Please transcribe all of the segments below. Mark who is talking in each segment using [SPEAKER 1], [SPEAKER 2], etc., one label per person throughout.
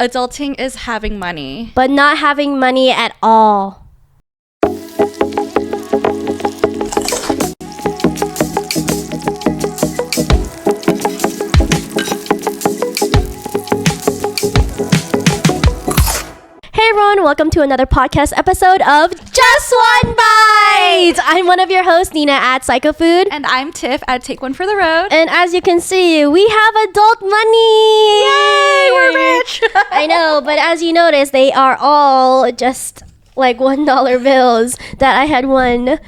[SPEAKER 1] Adulting is having money.
[SPEAKER 2] but not having money at all. Hey everyone, welcome to another podcast episode of Just One Bite. I'm one of your hosts, Nina at PsychoFood.
[SPEAKER 1] And I'm Tiff at Take One for the Road.
[SPEAKER 2] And as you can see, we have adult money.
[SPEAKER 1] Yay, we're rich.
[SPEAKER 2] I know, but as you notice, they are all just like $1 bills that I had won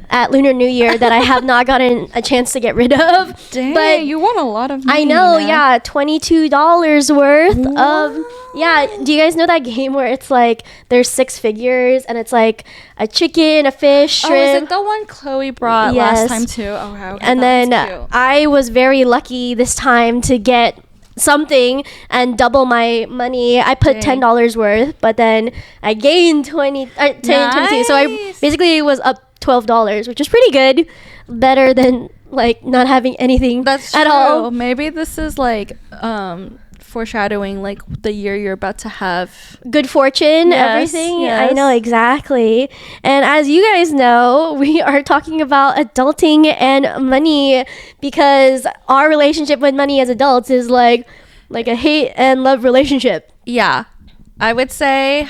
[SPEAKER 2] at Lunar New Year that I have not gotten a chance to get rid of.
[SPEAKER 1] Dang,
[SPEAKER 2] but
[SPEAKER 1] you won a lot of money.
[SPEAKER 2] I know,
[SPEAKER 1] Nina.
[SPEAKER 2] yeah, $22 worth of. Yeah, do you guys know that game where it's like there's 6 figures and it's like a chicken, a fish, shrimp?
[SPEAKER 1] Oh, is it the one Chloe brought
[SPEAKER 2] Yes.
[SPEAKER 1] last time too? Oh, wow. Okay,
[SPEAKER 2] And
[SPEAKER 1] that
[SPEAKER 2] then
[SPEAKER 1] was cute.
[SPEAKER 2] I was very lucky this time to get something and double my money. I put
[SPEAKER 1] Dang.
[SPEAKER 2] $10 worth, but then I gained 22. So I
[SPEAKER 1] Nice.
[SPEAKER 2] basically was up $12, which is pretty good. Better than like not having anything
[SPEAKER 1] That's
[SPEAKER 2] at
[SPEAKER 1] true.
[SPEAKER 2] all.
[SPEAKER 1] Maybe this is like foreshadowing like the year you're about to have.
[SPEAKER 2] Good fortune,
[SPEAKER 1] Yes,
[SPEAKER 2] everything.
[SPEAKER 1] yes.
[SPEAKER 2] I know, exactly. And as you guys know, we are talking about adulting and money because our relationship with money as adults is like a hate and love relationship.
[SPEAKER 1] Yeah, I would say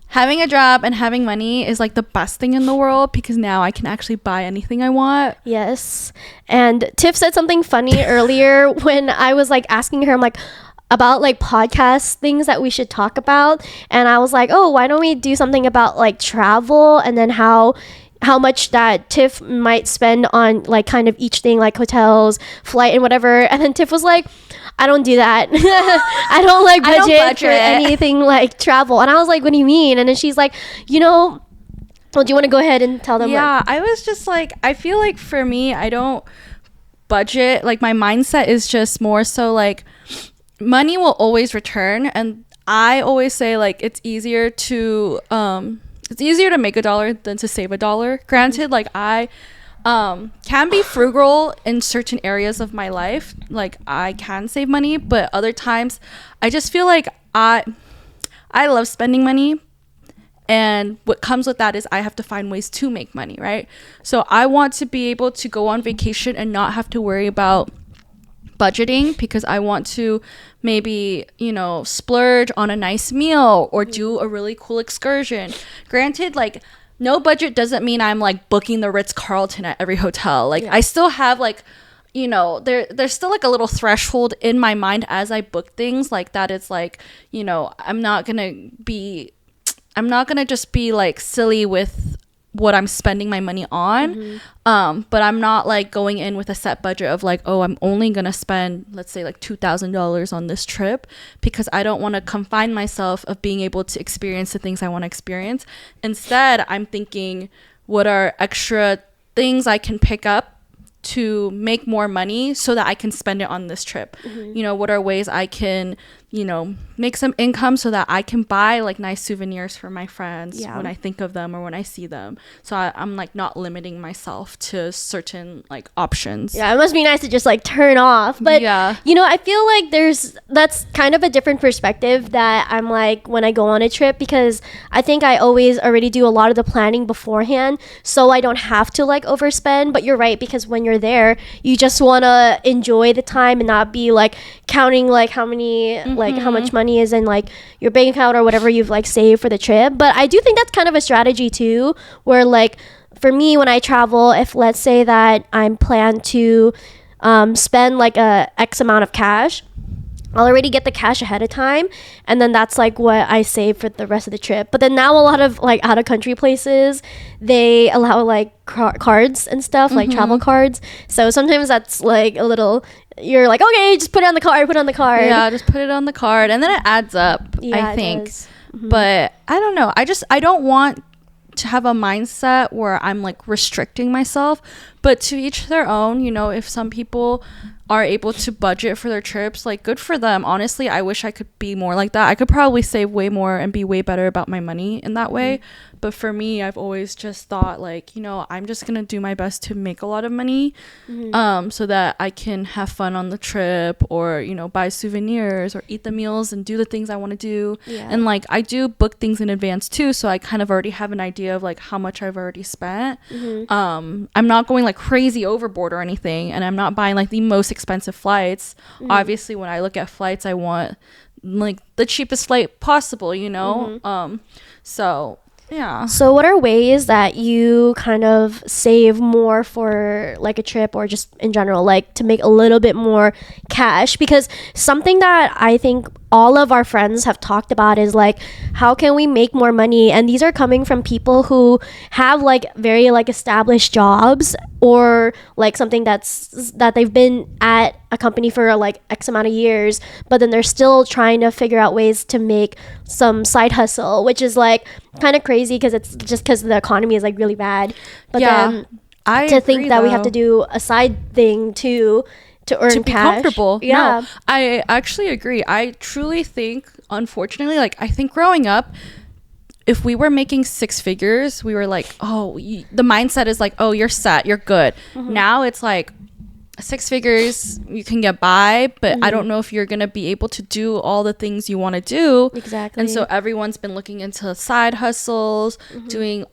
[SPEAKER 1] having a job and having money is like the best thing in the world because now I can actually buy anything I want.
[SPEAKER 2] Yes. And Tiff said something funny earlier when I was like asking her, I'm like, about like podcast things that we should talk about. And I was like, oh, why don't we do something about like travel and then how much that Tiff might spend on like kind of each thing, like hotels, flight and whatever. And then Tiff was like, I don't do that. I don't like
[SPEAKER 1] I don't
[SPEAKER 2] budget for
[SPEAKER 1] budget.
[SPEAKER 2] anything like travel. And I was like, what do you mean? And then she's like, well, do you want to go ahead and tell them?
[SPEAKER 1] Yeah, I was just like, I feel like for me, I don't budget. Like my mindset is just more so like money will always return. And I always say like it's easier to make $1 than to save $1. Granted, like I can be frugal in certain areas of my life. Like I can save money, but other times I just feel like I love spending money. And what comes with that is I have to find ways to make money, right? So I want to be able to go on vacation and not have to worry about budgeting because I want to maybe, splurge on a nice meal or do a really cool excursion. Granted, like no budget doesn't mean I'm like booking the Ritz-Carlton at every hotel. Like I still have like, there's still like a little threshold in my mind as I book things like that. It's like, I'm not gonna just be like silly with what I'm spending my money on. But I'm not like going in with a set budget of like, oh, I'm only gonna spend, let's say like $2,000 on this trip because I don't want to confine myself of being able to experience the things I want to experience. Instead, I'm thinking, what are extra things I can pick up to make more money so that I can spend it on this trip? What are ways I can make some income so that I can buy like nice souvenirs for my friends when I think of them or when I see them. So I'm like not limiting myself to certain like options.
[SPEAKER 2] Yeah, it must be nice to just like turn off. But
[SPEAKER 1] Yeah.
[SPEAKER 2] I feel like that's kind of a different perspective that I'm like when I go on a trip because I think I always already do a lot of the planning beforehand so I don't have to like overspend. But you're right, because when you're there, you just want to enjoy the time and not be like counting like how many like how much money is in like your bank account or whatever you've like saved for the trip. But I do think that's kind of a strategy too, where like for me when I travel, if let's say that I'm planned to spend like a X amount of cash, I'll already get the cash ahead of time, and then that's like what I save for the rest of the trip. But then now a lot of like out of country places, they allow like cards and stuff, like travel cards. So sometimes that's like a little, you're like, okay, just put it on the card.
[SPEAKER 1] Yeah, just put it on the card and then it adds up, I think. But I don't know. I don't want to have a mindset where I'm like restricting myself, but to each their own. If some people are able to budget for their trips, like good for them. Honestly, I wish I could be more like that. I could probably save way more and be way better about my money in that way. But for me, I've always just thought like, you know, I'm just gonna do my best to make a lot of money, so that I can have fun on the trip, or, you know, buy souvenirs or eat the meals and do the things I want to do. And like I do book things in advance too, so I kind of already have an idea of like how much I've already spent. I'm not going like crazy overboard or anything, and I'm not buying like the most expensive flights. Obviously, when I look at flights, I want like the cheapest flight possible, you know. So yeah.
[SPEAKER 2] So what are ways that you kind of save more for like a trip, or just in general, like to make a little bit more cash? Because something that I think all of our friends have talked about is like, how can we make more money? And these are coming from people who have like very like established jobs, or like something that they've been at a company for like X amount of years, but then they're still trying to figure out ways to make some side hustle, which is like kind of crazy because it's just because the economy is like really bad. But then
[SPEAKER 1] I
[SPEAKER 2] to think
[SPEAKER 1] agree,
[SPEAKER 2] that we have
[SPEAKER 1] though.
[SPEAKER 2] to do a side thing too to earn
[SPEAKER 1] to be
[SPEAKER 2] cash.
[SPEAKER 1] comfortable.
[SPEAKER 2] Yeah.
[SPEAKER 1] No, I actually agree. I truly think, unfortunately, like I think growing up, if we were making six figures, we were like, oh, the mindset is like, oh, you're set, you're good. Now it's like six figures, you can get by, but I don't know if you're gonna be able to do all the things you want to do.
[SPEAKER 2] Exactly.
[SPEAKER 1] And so everyone's been looking into side hustles, doing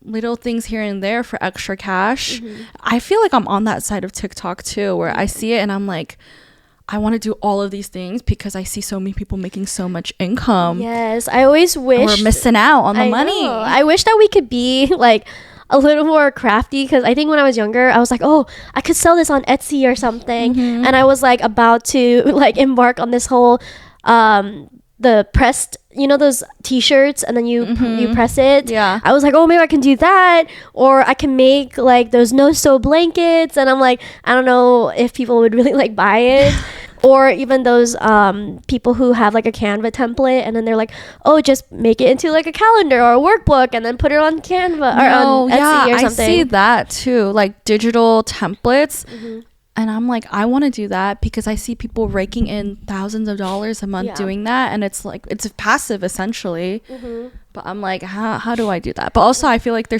[SPEAKER 1] little things here and there for extra cash. I feel like I'm on that side of TikTok too, where I see it and I'm like, I want to do all of these things because I see so many people making so much income.
[SPEAKER 2] Yes, I always wish
[SPEAKER 1] We're missing out on the
[SPEAKER 2] I
[SPEAKER 1] money.
[SPEAKER 2] know. I wish that we could be like a little more crafty, because I think when I was younger, I was like, oh, I could sell this on Etsy or something. And I was like about to like embark on this whole the pressed, you know, those t-shirts, and then you press it.
[SPEAKER 1] Yeah.
[SPEAKER 2] I was like, oh, maybe I can do that, or I can make like those no-sew blankets. And I'm like, I don't know if people would really like buy it. Or even those people who have like a Canva template, and then they're like, oh, just make it into like a calendar or a workbook and then put it on Canva or on Etsy or something.
[SPEAKER 1] I see that too, like digital templates. And I'm like, I want to do that because I see people raking in thousands of dollars a month doing that. And it's like, it's passive essentially. But I'm like, how do I do that? But also I feel like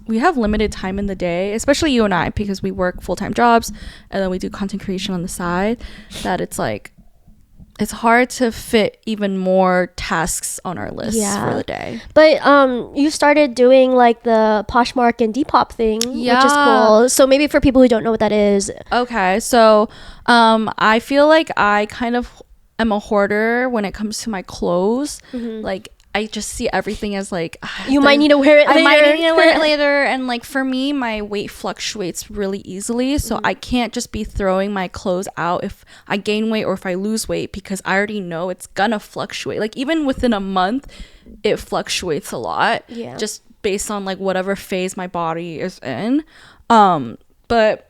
[SPEAKER 1] we have limited time in the day, especially you and I, because we work full-time jobs and then we do content creation on the side, that it's like, it's hard to fit even more tasks on our list for the day.
[SPEAKER 2] But you started doing like the Poshmark and Depop thing, which is cool. So maybe for people who don't know what that is.
[SPEAKER 1] Okay, so I feel like I kind of am a hoarder when it comes to my clothes. Like I just see everything as like
[SPEAKER 2] you might need to wear it later.
[SPEAKER 1] I might need to wear it later. And like for me, my weight fluctuates really easily, so I can't just be throwing my clothes out if I gain weight or if I lose weight, because I already know it's gonna fluctuate. Like even within a month, it fluctuates a lot, just based on like whatever phase my body is in. But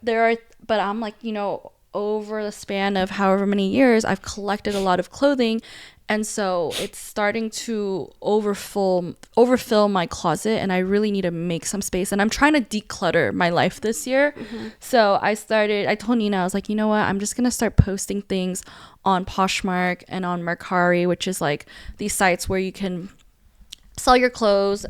[SPEAKER 1] I'm like, you know, over the span of however many years, I've collected a lot of clothing. And so it's starting to overfill my closet, and I really need to make some space. And I'm trying to declutter my life this year. So I told Nina, I was like, you know what? I'm just going to start posting things on Poshmark and on Mercari, which is like these sites where you can sell your clothes.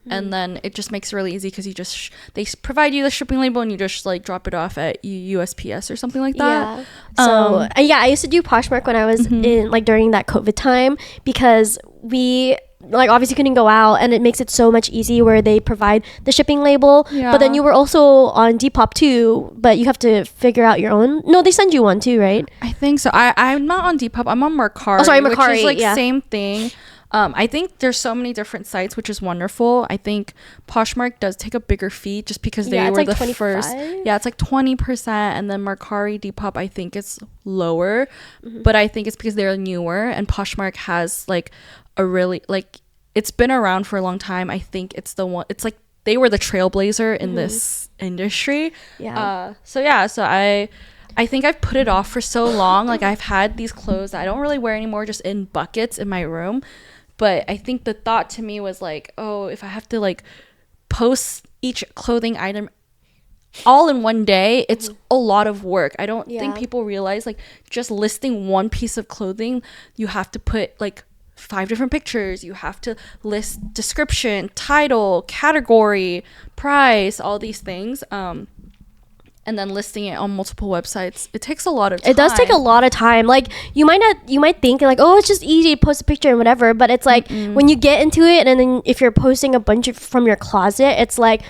[SPEAKER 1] And then it just makes it really easy because you just they provide you the shipping label and you just like drop it off at USPS or something like that.
[SPEAKER 2] So I used to do Poshmark when I was in like during that COVID time, because we like obviously couldn't go out, and it makes it so much easy where they provide the shipping label. But then you were also on Depop too, but you have to figure out your own. No, they send you one too, right?
[SPEAKER 1] I think so. I'm not on Depop. I'm on Mercari.
[SPEAKER 2] Oh, sorry, Mercari.
[SPEAKER 1] Which is like same thing. I think there's so many different sites, which is wonderful. I think Poshmark does take a bigger fee just because they were like the 25? First. Yeah, it's like 20%. And then Mercari, Depop, I think it's lower. But I think it's because they're newer, and Poshmark has like a really, like, it's been around for a long time. I think it's the one, it's like they were the trailblazer in this industry. So I think I've put it off for so long. Like I've had these clothes that I don't really wear anymore, just in buckets in my room. But I think the thought to me was like, oh, if I have to like post each clothing item all in one day, it's a lot of work. I don't think
[SPEAKER 2] Yeah.
[SPEAKER 1] people realize, like, just listing one piece of clothing, you have to put like 5 different pictures. You have to list description, title, category, price, all these things. And then listing it on multiple websites. It takes a lot of time.
[SPEAKER 2] It does take a lot of time. Like you might think like, oh, it's just easy to post a picture and whatever, but it's like when you get into it, and then if you're posting a bunch from your closet, it's like,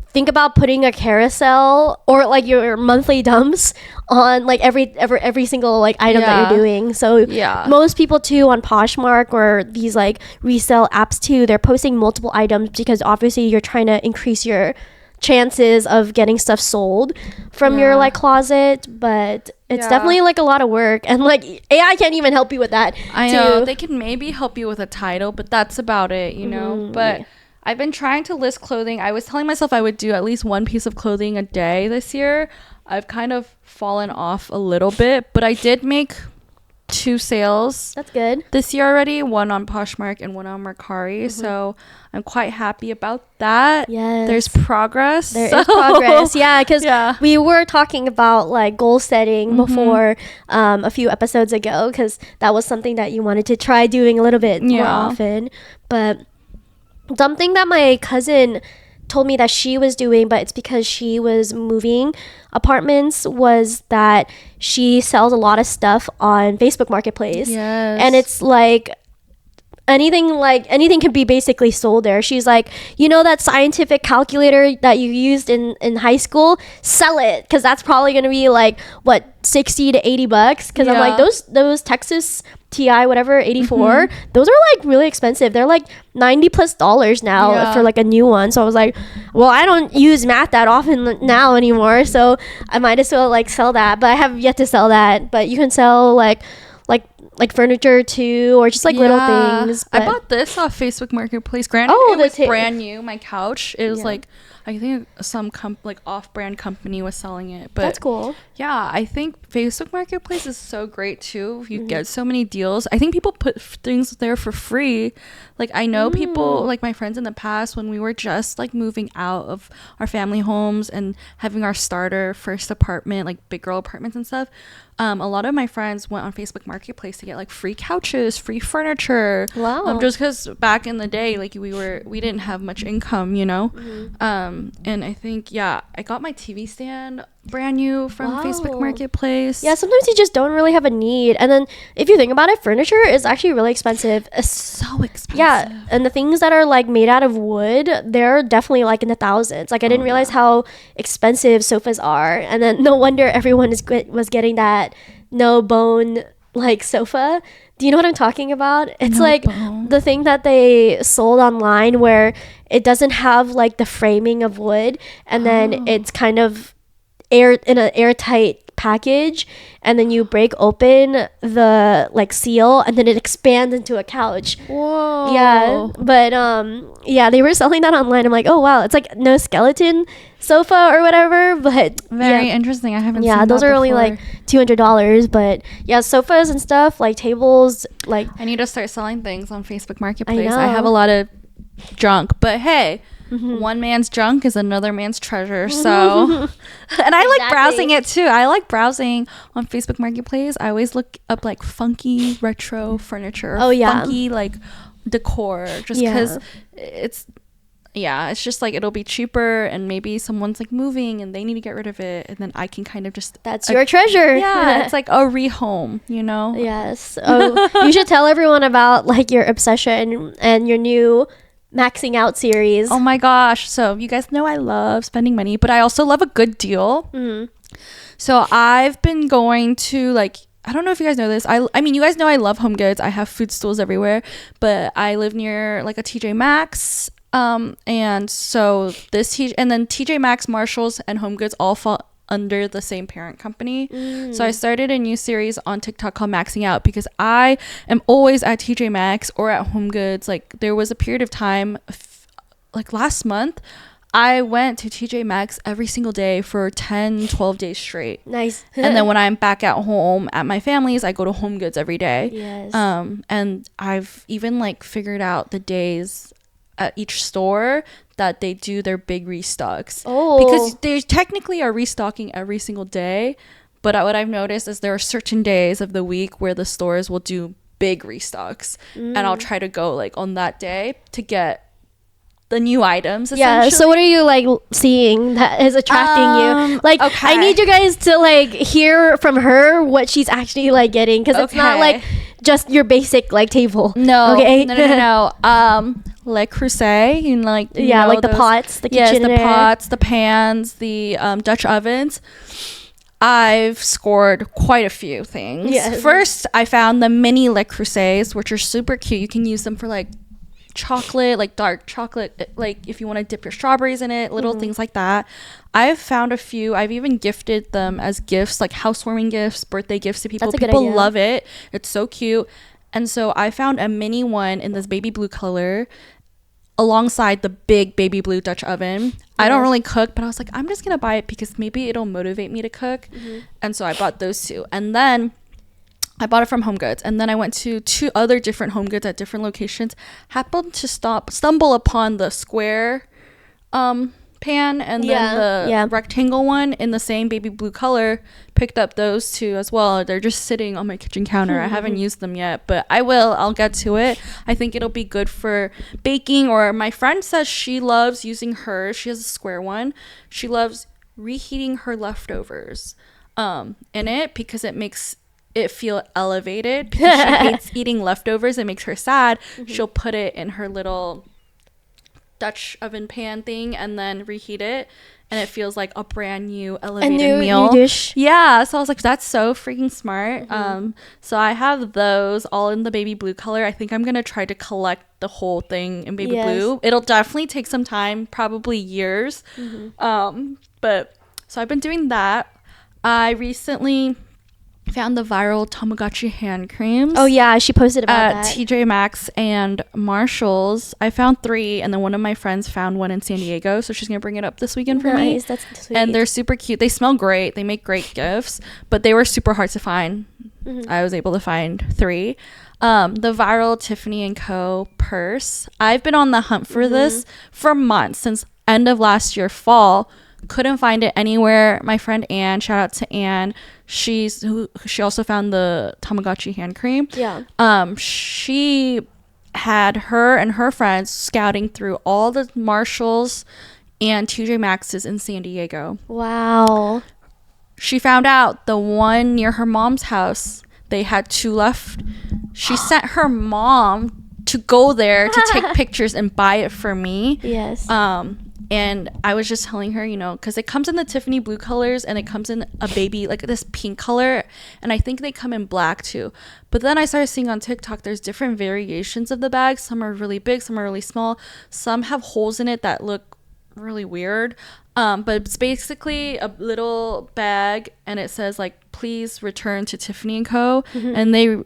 [SPEAKER 2] think about putting a carousel or like your monthly dumps on like every single like item that you're doing. So
[SPEAKER 1] Yeah.
[SPEAKER 2] most people too on Poshmark or these like resale apps too, they're posting multiple items because obviously you're trying to increase your chances of getting stuff sold from your
[SPEAKER 1] Yeah.
[SPEAKER 2] like closet. But it's
[SPEAKER 1] Yeah.
[SPEAKER 2] definitely like a lot of work, and like AI can't even help you with that.
[SPEAKER 1] I
[SPEAKER 2] too.
[SPEAKER 1] know they can maybe help you with a title, but that's about it, you know. But I've been trying to list clothing. I was telling myself I would do at least one piece of clothing a day this year. I've kind of fallen off a little bit, but I did make 2 sales
[SPEAKER 2] That's good.
[SPEAKER 1] this year already, one on Poshmark and one on Mercari. So I'm quite happy about that.
[SPEAKER 2] Yes.
[SPEAKER 1] There's progress.
[SPEAKER 2] There is progress. Yeah, because
[SPEAKER 1] Yeah.
[SPEAKER 2] we were talking about like goal setting before a few episodes ago, because that was something that you wanted to try doing a little bit more
[SPEAKER 1] Yeah.
[SPEAKER 2] often. But something that my cousin told me that she was doing, but it's because she was moving apartments, was that she sells a lot of stuff on Facebook Marketplace.
[SPEAKER 1] Yes.
[SPEAKER 2] And it's like anything can be basically sold there. She's like, you know, that scientific calculator that you used in high school, sell it, because that's probably going to be like what, 60 to 80 bucks, because I'm like,
[SPEAKER 1] Yeah.
[SPEAKER 2] those Texas TI whatever 84, those are like really expensive. They're like $90+ now
[SPEAKER 1] Yeah.
[SPEAKER 2] for like a new one. So I was like, well, I don't use math that often now anymore, so I might as well like sell that. But I have yet to sell that. But you can sell like furniture too, or just like little
[SPEAKER 1] Yeah.
[SPEAKER 2] things.
[SPEAKER 1] I
[SPEAKER 2] But
[SPEAKER 1] bought this off Facebook Marketplace. Granted,
[SPEAKER 2] Oh,
[SPEAKER 1] it was
[SPEAKER 2] the ta-
[SPEAKER 1] brand new. My couch. It was
[SPEAKER 2] Yeah.
[SPEAKER 1] like, I think some like off-brand company was selling it. But
[SPEAKER 2] that's cool.
[SPEAKER 1] yeah, I think Facebook Marketplace is so great too. You get so many deals. I think people put things there for free. Like I know people, like my friends in the past, when we were just like moving out of our family homes and having our starter first apartment, like big girl apartments and stuff. A lot of my friends went on Facebook Marketplace to get like free couches, free furniture.
[SPEAKER 2] Wow.
[SPEAKER 1] Just because back in the day, like we didn't have much income, you know. And I think I got my TV stand brand new from Facebook
[SPEAKER 2] Wow.
[SPEAKER 1] Marketplace.
[SPEAKER 2] Yeah, sometimes you just don't really have a need, and then if you think about it, furniture is actually really expensive.
[SPEAKER 1] So expensive.
[SPEAKER 2] Yeah, and the things that are like made out of wood, they're definitely like in the thousands. Like I didn't realize how expensive sofas are, and then no wonder everyone was getting that no bone like sofa. Do you know what I'm talking about? It's
[SPEAKER 1] No
[SPEAKER 2] like
[SPEAKER 1] bone.
[SPEAKER 2] the thing that they sold online where it doesn't have like the framing of wood, and then it's kind of in an airtight package, and then you break open the like seal, and then it expands into a couch.
[SPEAKER 1] Whoa.
[SPEAKER 2] Yeah, but yeah, they were selling that online. I'm like, oh wow, it's like no skeleton sofa or whatever, but
[SPEAKER 1] Very
[SPEAKER 2] yeah.
[SPEAKER 1] interesting. I haven't
[SPEAKER 2] Yeah,
[SPEAKER 1] seen
[SPEAKER 2] those
[SPEAKER 1] that
[SPEAKER 2] are only
[SPEAKER 1] before.
[SPEAKER 2] like $200, but yeah, sofas and stuff like tables, like
[SPEAKER 1] I need to start selling things on Facebook
[SPEAKER 2] I
[SPEAKER 1] Marketplace.
[SPEAKER 2] know.
[SPEAKER 1] I have a lot of junk, but hey, one man's junk is another man's treasure. So, and I like
[SPEAKER 2] Exactly.
[SPEAKER 1] browsing it too. I like browsing on Facebook Marketplace. I always look up like funky retro furniture.
[SPEAKER 2] Oh, yeah.
[SPEAKER 1] Funky like decor, just
[SPEAKER 2] Yeah.
[SPEAKER 1] because it's just like it'll be cheaper, and maybe someone's like moving and they need to get rid of it, and then I can kind of just
[SPEAKER 2] that's your treasure.
[SPEAKER 1] yeah, it's like a rehome, you know.
[SPEAKER 2] Yes. Oh, you should tell everyone about like your obsession and your new maxing out series.
[SPEAKER 1] Oh my gosh. So you guys know I love spending money, but I also love a good deal. So I've been going to like, I don't know if you guys know this. I mean, you guys know I love Home Goods. I have food stools everywhere, but I live near like a TJ Maxx. And so and then TJ Maxx, Marshalls, and Home Goods all fall under the same parent company. So I started a new series on TikTok called Maxing Out, because I am always at TJ Maxx or at Home Goods. Like there was a period of time like last month, I went to TJ Maxx every single day for 10-12 days straight.
[SPEAKER 2] Nice.
[SPEAKER 1] And then when I'm back at home at my family's, I go to Home Goods every day.
[SPEAKER 2] Yes.
[SPEAKER 1] And I've even like figured out the days at each store that they do their big restocks.
[SPEAKER 2] Oh.
[SPEAKER 1] Because they technically are restocking every single day. But what I've noticed is there are certain days of the week where the stores will do big restocks. And I'll try to go like on that day to get the new items.
[SPEAKER 2] Yeah, so what are you like seeing that is attracting you? Like,
[SPEAKER 1] okay.
[SPEAKER 2] I need you guys to like hear from her what she's actually like getting, because it's not
[SPEAKER 1] Okay.
[SPEAKER 2] like just your basic like table.
[SPEAKER 1] No,
[SPEAKER 2] Okay.
[SPEAKER 1] no. Le Creuset, you know, like you
[SPEAKER 2] Yeah,
[SPEAKER 1] know
[SPEAKER 2] like the
[SPEAKER 1] those-
[SPEAKER 2] pots, the
[SPEAKER 1] yes, the
[SPEAKER 2] kitchenware.
[SPEAKER 1] pots, the pans, the Dutch ovens. I've scored quite a few things.
[SPEAKER 2] Yes.
[SPEAKER 1] First, I found the mini Le Creusets, which are super cute. You can use them for like chocolate, like dark chocolate, like if you want to dip your strawberries in it, little things like that. I've found a few. I've even gifted them as gifts, like housewarming gifts, birthday gifts to people.
[SPEAKER 2] That's a good
[SPEAKER 1] People
[SPEAKER 2] idea.
[SPEAKER 1] love it. It's so cute. And so I found a mini one in this baby blue color alongside the big baby blue Dutch oven. I don't
[SPEAKER 2] Yes.
[SPEAKER 1] really cook, but I was like, I'm just gonna buy it because maybe it'll motivate me to cook. And so I bought those two. And then I bought it from Home Goods, and then I went to 2 other different Home Goods at different locations. Happened to stumble upon the square pan and
[SPEAKER 2] Yeah,
[SPEAKER 1] then the
[SPEAKER 2] yeah.
[SPEAKER 1] rectangle one in the same baby blue color. Picked up those 2 as well. They're just sitting on my kitchen counter. I haven't used them yet, but I will. I'll get to it. I think it'll be good for baking, or my friend says she loves using hers. She has a square one. She loves reheating her leftovers in it because it makes it feel elevated, because she hates eating leftovers. It makes her sad. She'll put it in her little Dutch oven pan thing and then reheat it, and it feels like a brand new elevated meal.
[SPEAKER 2] new dish.
[SPEAKER 1] Yeah, so I was like, that's so freaking smart. So I have those all in the baby blue color. I think I'm gonna try to collect the whole thing in baby
[SPEAKER 2] Yes.
[SPEAKER 1] blue. It'll definitely take some time, probably years. But so I've been doing that. I recently found the viral Tamagotchi hand creams.
[SPEAKER 2] Oh yeah, she posted about
[SPEAKER 1] At
[SPEAKER 2] that.
[SPEAKER 1] TJ Maxx and Marshalls. I found 3, and then one of my friends found one in San Diego, so she's gonna bring it up this weekend for me.
[SPEAKER 2] Nice, that's sweet.
[SPEAKER 1] And they're super cute. They smell great. They make great gifts, but they were super hard to find. I was able to find 3. The viral Tiffany & Co. purse. I've been on the hunt for this for months, since end of last year, fall. Couldn't find it anywhere. My friend Anne, shout out to Anne. She also found the Tamagotchi hand cream.
[SPEAKER 2] Yeah.
[SPEAKER 1] She had her and her friends scouting through all the Marshalls and TJ Maxx's in San Diego.
[SPEAKER 2] Wow.
[SPEAKER 1] She found out the one near her mom's house, they had 2 left. She sent her mom to go there to take pictures and buy it for me.
[SPEAKER 2] Yes.
[SPEAKER 1] And I was just telling her, you know, because it comes in the Tiffany blue colors, and it comes in a baby, like this pink color. And I think they come in black too. But then I started seeing on TikTok, there's different variations of the bag. Some are really big, some are really small. Some have holes in it that look really weird. But it's basically a little bag, and it says like, please return to Tiffany & Co. And they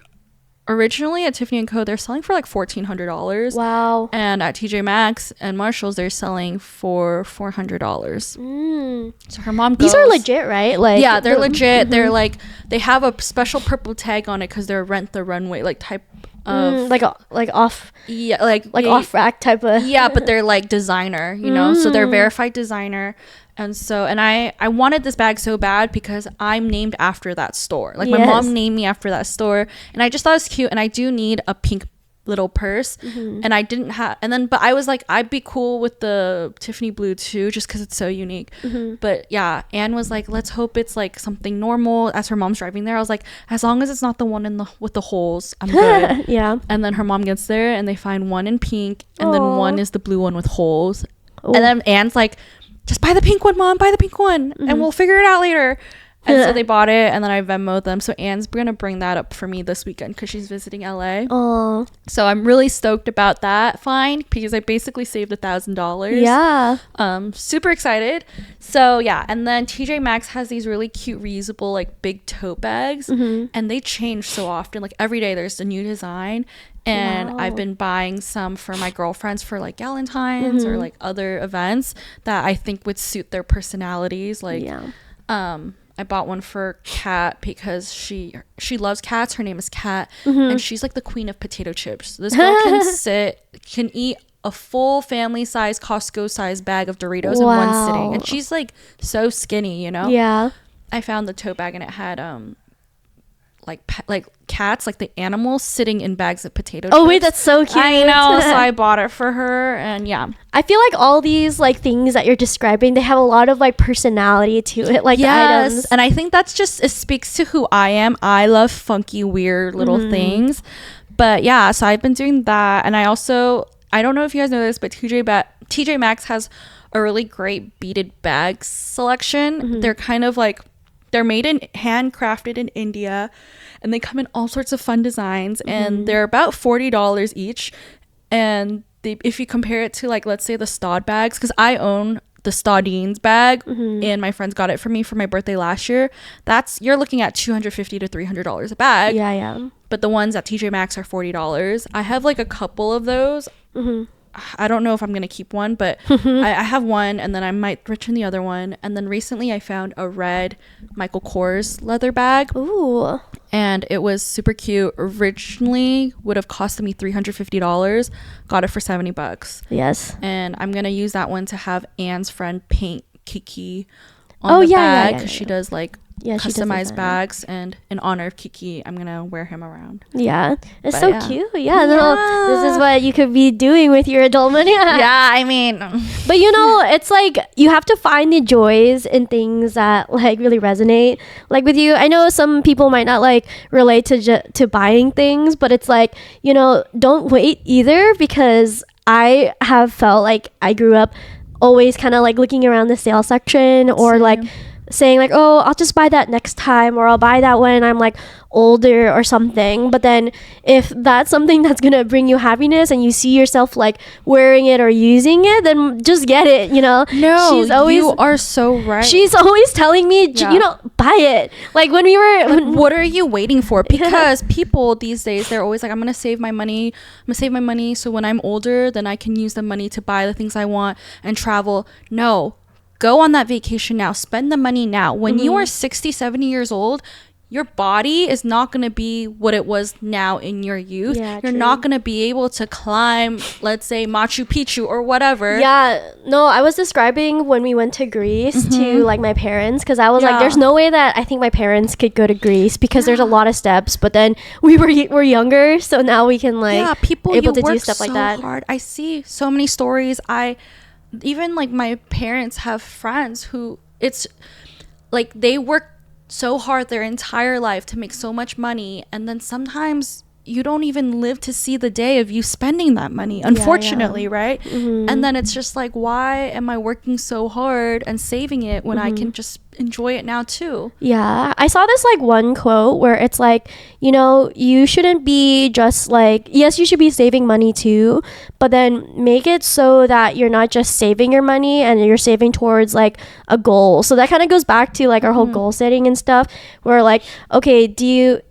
[SPEAKER 1] originally at Tiffany & Co. they're selling for like $1,400.
[SPEAKER 2] Wow.
[SPEAKER 1] And at TJ Maxx and Marshalls, they're selling for $400. So her mom goes.
[SPEAKER 2] These are legit, right? Like
[SPEAKER 1] Yeah, they're legit. They're like, they have a special purple tag on it because they're Rent the Runway like type of
[SPEAKER 2] like off
[SPEAKER 1] yeah, like
[SPEAKER 2] off rack type of.
[SPEAKER 1] yeah, but they're like designer, you know, so they're verified designer. And so, and I wanted this bag so bad because I'm named after that store. Like my
[SPEAKER 2] Yes.
[SPEAKER 1] mom named me after that store, and I just thought it was cute. And I do need a pink little purse, and I didn't have. And then, but I was like, I'd be cool with the Tiffany blue too, just because it's so unique. But yeah, Anne was like, let's hope it's like something normal. As her mom's driving there, I was like, as long as it's not the one with the holes, I'm good.
[SPEAKER 2] Yeah.
[SPEAKER 1] And then her mom gets there, and they find one in pink, and then
[SPEAKER 2] Aw.
[SPEAKER 1] one is the blue one with holes.
[SPEAKER 2] Oh.
[SPEAKER 1] And then Anne's like, just buy the pink one, Mom, buy the pink one, and we'll figure it out later. And so they bought it, and then I Venmo'd them. So Anne's gonna bring that up for me this weekend because she's visiting LA.
[SPEAKER 2] Oh.
[SPEAKER 1] So I'm really stoked about that find because I basically saved $1,000.
[SPEAKER 2] Yeah.
[SPEAKER 1] Super excited. So yeah, and then TJ Maxx has these really cute reusable like big tote bags, and they change so often. Like every day there's a new design. And
[SPEAKER 2] Wow.
[SPEAKER 1] I've been buying some for my girlfriends for like Galentine's or like other events that I think would suit their personalities. Like,
[SPEAKER 2] Yeah.
[SPEAKER 1] I bought one for Kat because she loves cats. Her name is Kat, and she's like the queen of potato chips. This girl can eat a full family size Costco size bag of Doritos in one sitting. And she's like so skinny, you know?
[SPEAKER 2] Yeah.
[SPEAKER 1] I found the tote bag and it had like cats, like the animals sitting in bags of potato chips.
[SPEAKER 2] Oh wait, that's so cute.
[SPEAKER 1] I know. So I bought it for her, and yeah.
[SPEAKER 2] I feel like all these like things that you're describing, they have a lot of like personality to it, like the items.
[SPEAKER 1] And I think that's just, it speaks to who I am. I love funky, weird little things. But yeah, so I've been doing that, and I don't know if you guys know this, but TJ Maxx has a really great beaded bag selection. They're kind of like, they're handcrafted in India, and they come in all sorts of fun designs, and they're about $40 each. And if you compare it to, like, let's say the Staud bags, because I own the Staudines bag, and my friends got it for me for my birthday last year, you're looking at $250 to $300 a bag.
[SPEAKER 2] Yeah.
[SPEAKER 1] But the ones at TJ Maxx are $40. I have like a couple of those. I don't know if I'm gonna keep one, but I have one, and then I might return the other one. And then recently I found a red Michael Kors leather bag.
[SPEAKER 2] Ooh.
[SPEAKER 1] And it was super cute. Originally would have cost me $350. Got it for $70.
[SPEAKER 2] Yes.
[SPEAKER 1] And I'm gonna use that one to have Anne's friend paint Kiki on the bag, because she does like customized bags, and in honor of Kiki, I'm gonna wear him around.
[SPEAKER 2] Yeah, it's so cute. No, this is what you could be doing with your adult money.
[SPEAKER 1] Yeah, I mean,
[SPEAKER 2] but you know, it's like you have to find the joys in things that like really resonate. Like with you, I know some people might not like relate to buying things, but it's like, you know, don't wait either, because I have felt like I grew up always kind of like looking around the sale section, or like saying like, oh, I'll just buy that next time, or I'll buy that when I'm like older or something. But then if that's something that's gonna bring you happiness and you see yourself like wearing it or using it, then just get it, you know.
[SPEAKER 1] No, you are so right.
[SPEAKER 2] She's always telling me, you know, buy it. Like when we were
[SPEAKER 1] like, what are you waiting for? Because people these days, they're always like, I'm gonna save my money, so when I'm older, then I can use the money to buy the things I want and travel. No, go on that vacation now. Spend the money now. When you are 60, 70 years old, your body is not going to be what it was now in your youth.
[SPEAKER 2] Yeah,
[SPEAKER 1] you're not going to be able to climb, let's say, Machu Picchu or whatever.
[SPEAKER 2] Yeah. No, I was describing when we went to Greece to like my parents, because I was like, there's no way that I think my parents could go to Greece, because there's a lot of steps. But then we're younger, so now we can like
[SPEAKER 1] people
[SPEAKER 2] able to do
[SPEAKER 1] stuff
[SPEAKER 2] like that.
[SPEAKER 1] Hard. I see so many stories. Even like my parents have friends who, it's like they work so hard their entire life to make so much money, and then sometimes you don't even live to see the day of you spending that money, unfortunately. Right? And then it's just like, why am I working so hard and saving it when I can just enjoy it now too?
[SPEAKER 2] Yeah, I saw this like one quote where it's like, you know, you shouldn't be just like, yes, you should be saving money too, but then make it so that you're not just saving your money and you're saving towards like a goal. So that kind of goes back to like our whole goal setting and stuff, where like, okay,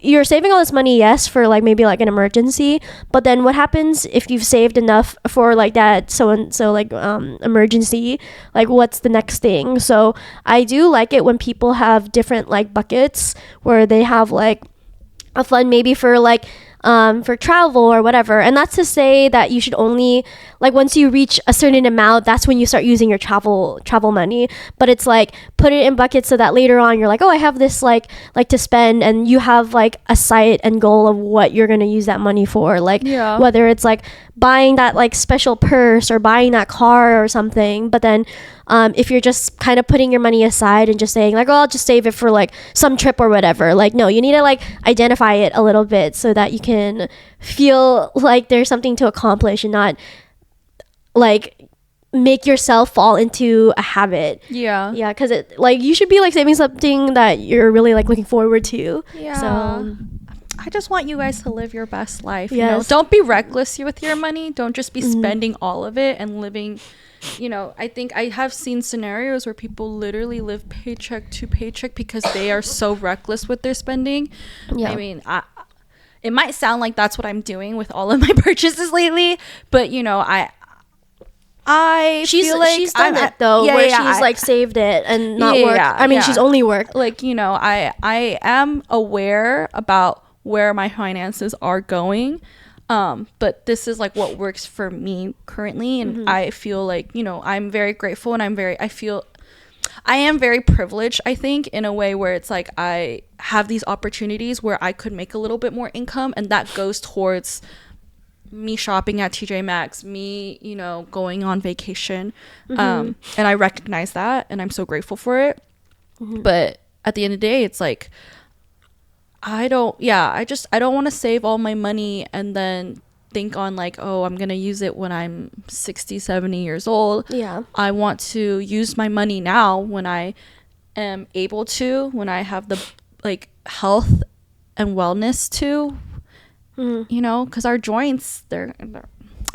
[SPEAKER 2] you're saving all this money, yes, for like maybe like an emergency, but then what happens if you've saved enough for like that so like emergency? Like, what's the next thing? So I do like it when people have different like buckets, where they have like a fund maybe for like for travel or whatever. And that's to say that you should only like, once you reach a certain amount, that's when you start using your travel money. But it's like, put it in buckets so that later on you're like, oh, I have this like to spend, and you have like a sight and goal of what you're gonna use that money for. Like whether it's like buying that like special purse or buying that car or something. But then if you're just kind of putting your money aside and just saying like, oh, I'll just save it for like some trip or whatever, like, no, you need to like identify it a little bit so that you can feel like there's something to accomplish, and not like make yourself fall into a habit. Yeah, because it like, you should be like saving something that you're really like looking forward to. So
[SPEAKER 1] I just want you guys to live your best life. You know, don't be reckless with your money. Don't just be spending all of it and living, you know. I think I have seen scenarios where people literally live paycheck to paycheck because they are so reckless with their spending. I mean, it might sound like that's what I'm doing with all of my purchases lately, but you know,
[SPEAKER 2] she's
[SPEAKER 1] feel like
[SPEAKER 2] she's done it though, where she's like saved it and not worked. I mean, she's only worked.
[SPEAKER 1] Like, you know, I am aware about where my finances are going. But this is like what works for me currently, and I feel like, you know, I'm very grateful, and I am very privileged, I think, in a way where it's like I have these opportunities where I could make a little bit more income, and that goes towards me shopping at TJ Maxx, me, you know, going on vacation. And I recognize that, and I'm so grateful for it. But at the end of the day, it's like I don't want to save all my money and then think on like, oh, I'm gonna use it when I'm 60, 70 years old.
[SPEAKER 2] Yeah.
[SPEAKER 1] I want to use my money now when I am able to, when I have the like health and wellness to, you know, because our joints, they're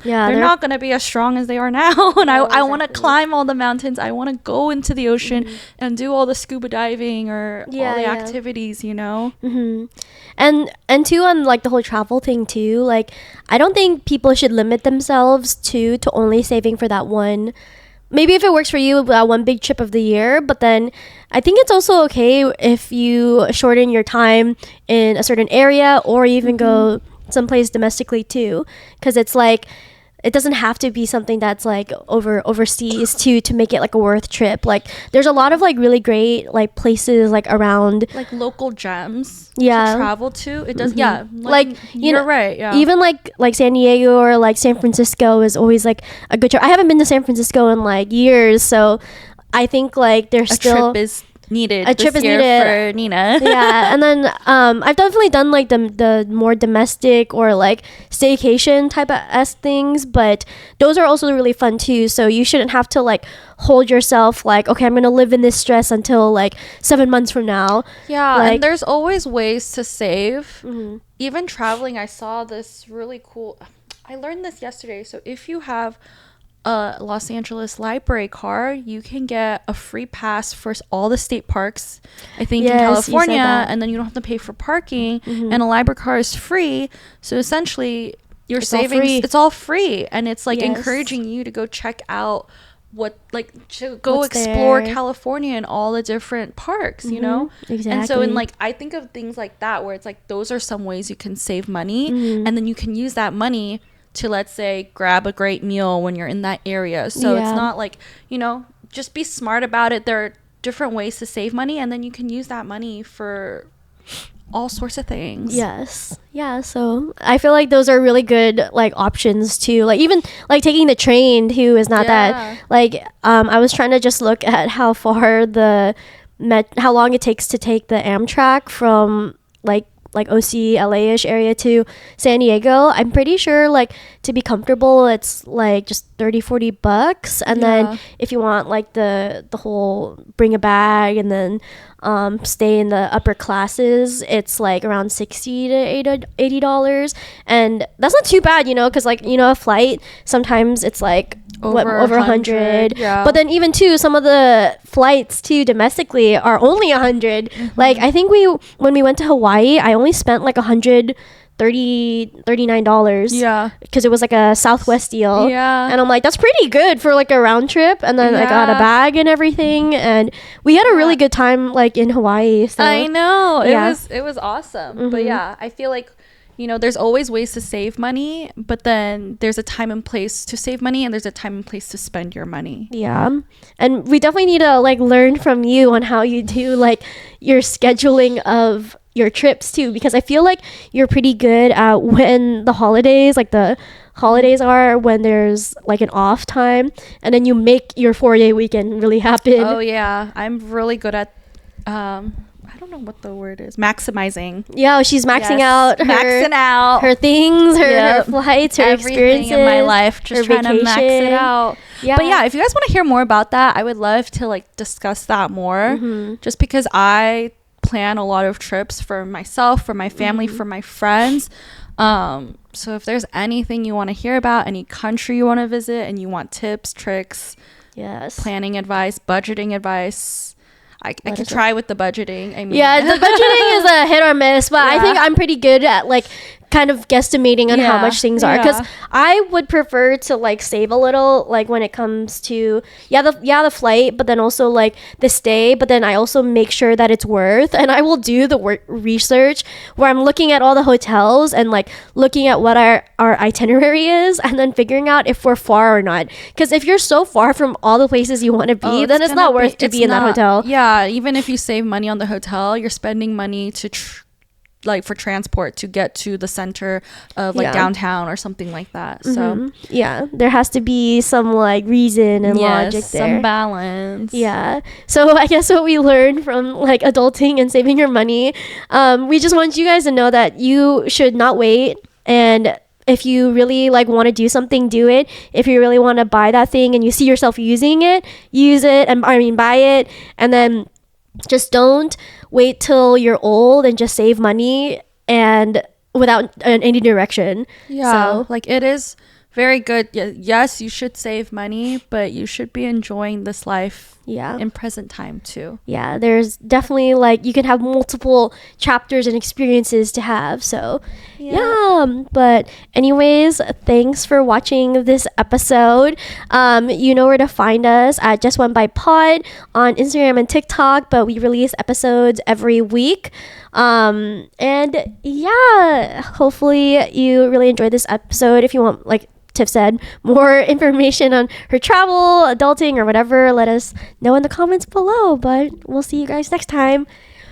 [SPEAKER 1] not going to be as strong as they are now. And I want to climb all the mountains. I want to go into the ocean and do all the scuba diving or all the activities, you know.
[SPEAKER 2] And too, on like the whole travel thing too, like I don't think people should limit themselves to only saving for that one. Maybe if it works for you, that one big trip of the year, but then I think it's also okay if you shorten your time in a certain area, or even go someplace domestically too, because it's like it doesn't have to be something that's like overseas to make it like a worth trip. Like there's a lot of like really great like places like around,
[SPEAKER 1] like local gems to
[SPEAKER 2] Yeah.
[SPEAKER 1] travel to. It does
[SPEAKER 2] like you
[SPEAKER 1] you're
[SPEAKER 2] know,
[SPEAKER 1] right. Yeah.
[SPEAKER 2] even like San Diego or like San Francisco is always like a good trip. I haven't been to San Francisco in like years, so I think like there's
[SPEAKER 1] a
[SPEAKER 2] still
[SPEAKER 1] trip is needed.
[SPEAKER 2] A trip
[SPEAKER 1] this
[SPEAKER 2] is
[SPEAKER 1] year
[SPEAKER 2] needed.
[SPEAKER 1] for Nina.
[SPEAKER 2] yeah. And then I've definitely done like the more domestic or like staycation type of things, but those are also really fun too. So you shouldn't have to like hold yourself like, okay, I'm gonna live in this stress until like 7 months from now.
[SPEAKER 1] Yeah,
[SPEAKER 2] Like-
[SPEAKER 1] and there's always ways to save.
[SPEAKER 2] Mm-hmm.
[SPEAKER 1] Even traveling, I saw this really cool. I learned this yesterday. So if you have a Los Angeles library card, you can get a free pass for all the state parks, I think,
[SPEAKER 2] Yes,
[SPEAKER 1] in
[SPEAKER 2] you said
[SPEAKER 1] California,
[SPEAKER 2] that.
[SPEAKER 1] and then you don't have to pay for parking, and a library card is free. So essentially, your
[SPEAKER 2] It's all
[SPEAKER 1] savings,
[SPEAKER 2] free.
[SPEAKER 1] it's all free, and it's like
[SPEAKER 2] Yes.
[SPEAKER 1] encouraging you to go check out what, like, to go
[SPEAKER 2] What's
[SPEAKER 1] explore
[SPEAKER 2] there.
[SPEAKER 1] California and all the different parks, you know.
[SPEAKER 2] Exactly.
[SPEAKER 1] And so, in like, I think of things like that where it's like those are some ways you can save money, and then you can use that money to, let's say, grab a great meal when you're in that area. So it's
[SPEAKER 2] Yeah.
[SPEAKER 1] not like, you know, just be smart about it. There are different ways to save money, and then you can use that money for all sorts of things.
[SPEAKER 2] Yes. Yeah. So I feel like those are really good like options too. Like even like taking the train too is not
[SPEAKER 1] Yeah.
[SPEAKER 2] that like I was trying to just look at how far how long it takes to take the Amtrak from like OC LA-ish area to San Diego. I'm pretty sure like to be comfortable it's like just 30-40 bucks, and
[SPEAKER 1] Yeah.
[SPEAKER 2] then if you want like the whole bring a bag and then stay in the upper classes, it's like around $60 to $80, and that's not too bad, you know, because like, you know, a flight sometimes it's like over 100.
[SPEAKER 1] Yeah.
[SPEAKER 2] But then even too, some of the flights too domestically are only 100. Like I think when we went to Hawaii, I only spent like $39
[SPEAKER 1] Yeah.
[SPEAKER 2] because it was like a Southwest deal.
[SPEAKER 1] Yeah.
[SPEAKER 2] And I'm like, that's pretty good for like a round trip. And then I got a
[SPEAKER 1] Yeah.
[SPEAKER 2] bag and everything, and we had a really good time like in Hawaii. So
[SPEAKER 1] I know.
[SPEAKER 2] Yeah.
[SPEAKER 1] It was awesome. But yeah, I feel like, you know, there's always ways to save money, but then there's a time and place to save money, and there's a time and place to spend your money.
[SPEAKER 2] yeah, and we definitely need to like learn from you on how you do like your scheduling of your trips too, because I feel like you're pretty good at when the holidays are, when there's like an off time, and then you make your 4-day weekend really happen.
[SPEAKER 1] Oh yeah, I'm really good at I don't know what the word is. Maximizing.
[SPEAKER 2] Yeah, she's maxing
[SPEAKER 1] Yes,
[SPEAKER 2] out
[SPEAKER 1] maxing out
[SPEAKER 2] her things, her
[SPEAKER 1] Yep.
[SPEAKER 2] flights, her
[SPEAKER 1] everything
[SPEAKER 2] experiences
[SPEAKER 1] in my life, just
[SPEAKER 2] her
[SPEAKER 1] trying to max it
[SPEAKER 2] vacation.
[SPEAKER 1] out.
[SPEAKER 2] Yeah.
[SPEAKER 1] But yeah, if you guys want to hear more about that, I would love to like discuss that more. Just because I plan a lot of trips for myself, for my family, for my friends. So if there's anything you want to hear about, any country you want to visit, and you want tips, tricks,
[SPEAKER 2] Yes.
[SPEAKER 1] planning advice, budgeting advice, I can
[SPEAKER 2] us
[SPEAKER 1] try with the budgeting. I mean,
[SPEAKER 2] Yeah, the budgeting is a hit or miss, but I
[SPEAKER 1] Yeah.
[SPEAKER 2] think I'm pretty good at like kind of guesstimating on how
[SPEAKER 1] Yeah,
[SPEAKER 2] much things are, because
[SPEAKER 1] yeah.
[SPEAKER 2] I would prefer to like save a little, like when it comes to the flight, but then also like the stay, but then I also make sure that it's worth, and I will do the research where I'm looking at all the hotels and like looking at what our itinerary is, and then figuring out if we're far or not, because if you're so far from all the places you want to be, then it's not worth to be in that hotel.
[SPEAKER 1] Yeah, even if you save money on the hotel, you're spending money to like for transport to get to the center of like
[SPEAKER 2] Yeah.
[SPEAKER 1] downtown or something like that. So
[SPEAKER 2] Yeah, there has to be some like reason and logic there.
[SPEAKER 1] some balance.
[SPEAKER 2] Yeah. So I guess what we learned from like adulting and saving your money, we just want you guys to know that you should not wait, and if you really like want to do something, do it. If you really want to buy that thing and you see yourself using it, use it, and buy it, and then just don't wait till you're old and just save money and without any direction.
[SPEAKER 1] Yeah,
[SPEAKER 2] So
[SPEAKER 1] like it is very good. Yes, you should save money, but you should be enjoying this life
[SPEAKER 2] yeah.
[SPEAKER 1] in present time too.
[SPEAKER 2] Yeah, there's definitely like you can have multiple chapters and experiences to have. So yeah. But anyways, thanks for watching this episode. You know where to find us at Just One by Pod on Instagram and TikTok, but we release episodes every week. And yeah, hopefully you really enjoyed this episode. If you want, like Tiff said, more information on her travel, adulting, or whatever, let us know in the comments below. But we'll see you guys next time.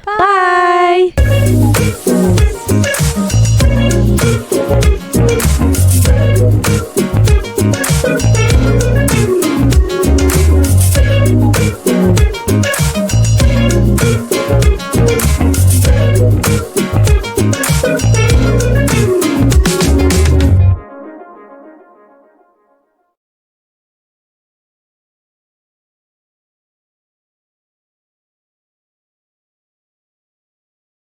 [SPEAKER 2] Bye. Bye.